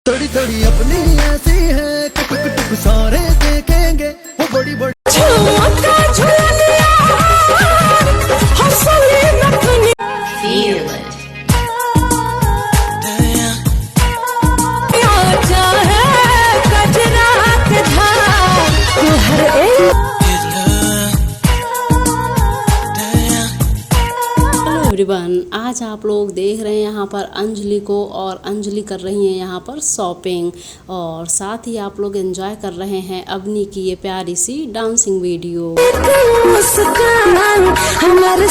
थोड़ी थोड़ी अपनी ऐसी है टुक टुक सारे देखेंगे वो बड़ी बड़ी एवरीवन, आज आप लोग देख रहे हैं यहाँ पर अंजलि को, और अंजलि कर रही हैं यहाँ पर शॉपिंग, और साथ ही आप लोग एंजॉय कर रहे हैं अवनी की ये प्यारी सी डांसिंग वीडियो। मुस्कान हमारे